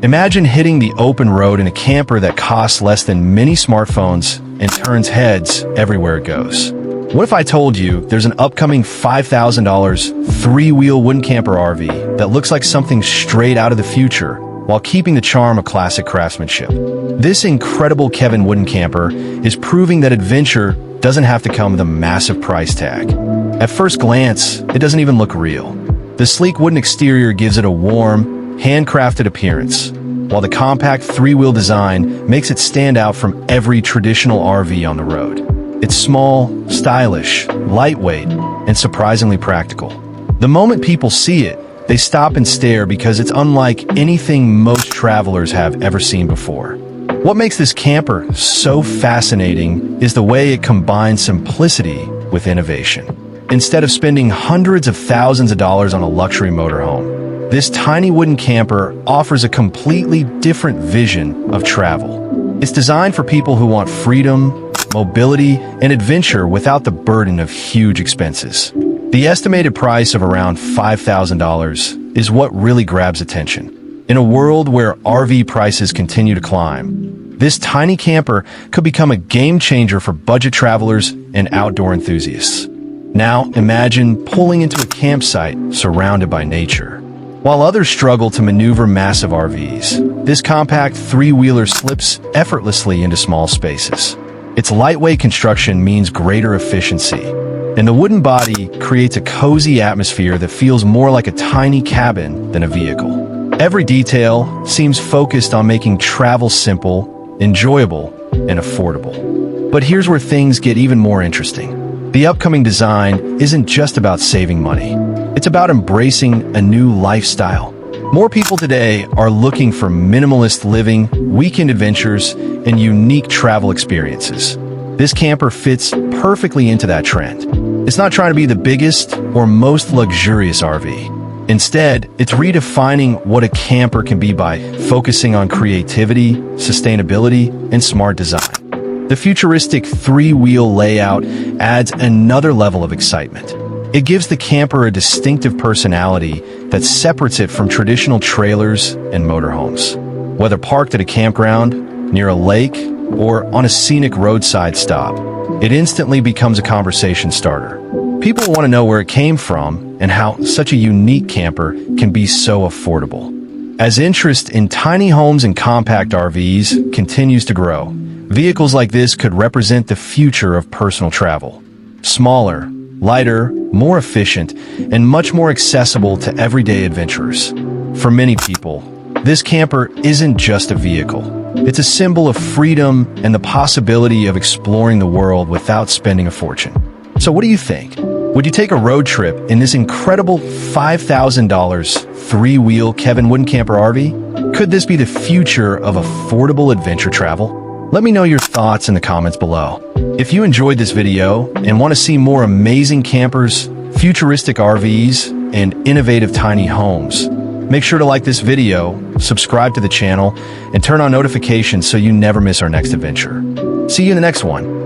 Imagine hitting the open road in a camper that costs less than mini smartphones and turns heads everywhere it goes. What if I told you there's an upcoming $5,000 three-wheel wooden camper RV that looks like something straight out of the future while keeping the charm of classic craftsmanship? This incredible Kevin wooden camper is proving that adventure doesn't have to come with a massive price tag. At first glance, it doesn't even look real. The sleek wooden exterior gives it a warm, handcrafted appearance, while the compact three-wheel design makes it stand out from every traditional RV on the road. It's small, stylish, lightweight, and surprisingly practical. The moment people see it, they stop and stare because it's unlike anything most travelers have ever seen before. What makes this camper so fascinating is the way it combines simplicity with innovation. Instead of spending hundreds of thousands of dollars on a luxury motorhome, this tiny wooden camper offers a completely different vision of travel. It's designed for people who want freedom, mobility, and adventure without the burden of huge expenses. The estimated price of around $5,000 is what really grabs attention. In a world where RV prices continue to climb, this tiny camper could become a game changer for budget travelers and outdoor enthusiasts. Now, imagine pulling into a campsite surrounded by nature. While others struggle to maneuver massive RVs, this compact three-wheeler slips effortlessly into small spaces. Its lightweight construction means greater efficiency, and the wooden body creates a cozy atmosphere that feels more like a tiny cabin than a vehicle. Every detail seems focused on making travel simple, enjoyable, and affordable. But here's where things get even more interesting. The upcoming design isn't just about saving money. It's about embracing a new lifestyle. More people today are looking for minimalist living, weekend adventures, and unique travel experiences. This camper fits perfectly into that trend. It's not trying to be the biggest or most luxurious RV. Instead, it's redefining what a camper can be by focusing on creativity, sustainability, and smart design. The futuristic three-wheel layout adds another level of excitement. It gives the camper a distinctive personality that separates it from traditional trailers and motorhomes. Whether parked at a campground, near a lake, or on a scenic roadside stop, it instantly becomes a conversation starter. People want to know where it came from and how such a unique camper can be so affordable. As interest in tiny homes and compact RVs continues to grow, vehicles like this could represent the future of personal travel. Smaller, lighter, more efficient, and much more accessible to everyday adventurers. For many people, this camper isn't just a vehicle. It's a symbol of freedom and the possibility of exploring the world without spending a fortune. So what do you think? Would you take a road trip in this incredible $5,000 three-wheel Kevin wooden camper RV? Could this be the future of affordable adventure travel? Let me know your thoughts in the comments below. If you enjoyed this video and want to see more amazing campers, futuristic RVs, and innovative tiny homes, make sure to like this video, subscribe to the channel, and turn on notifications so you never miss our next adventure. See you in the next one.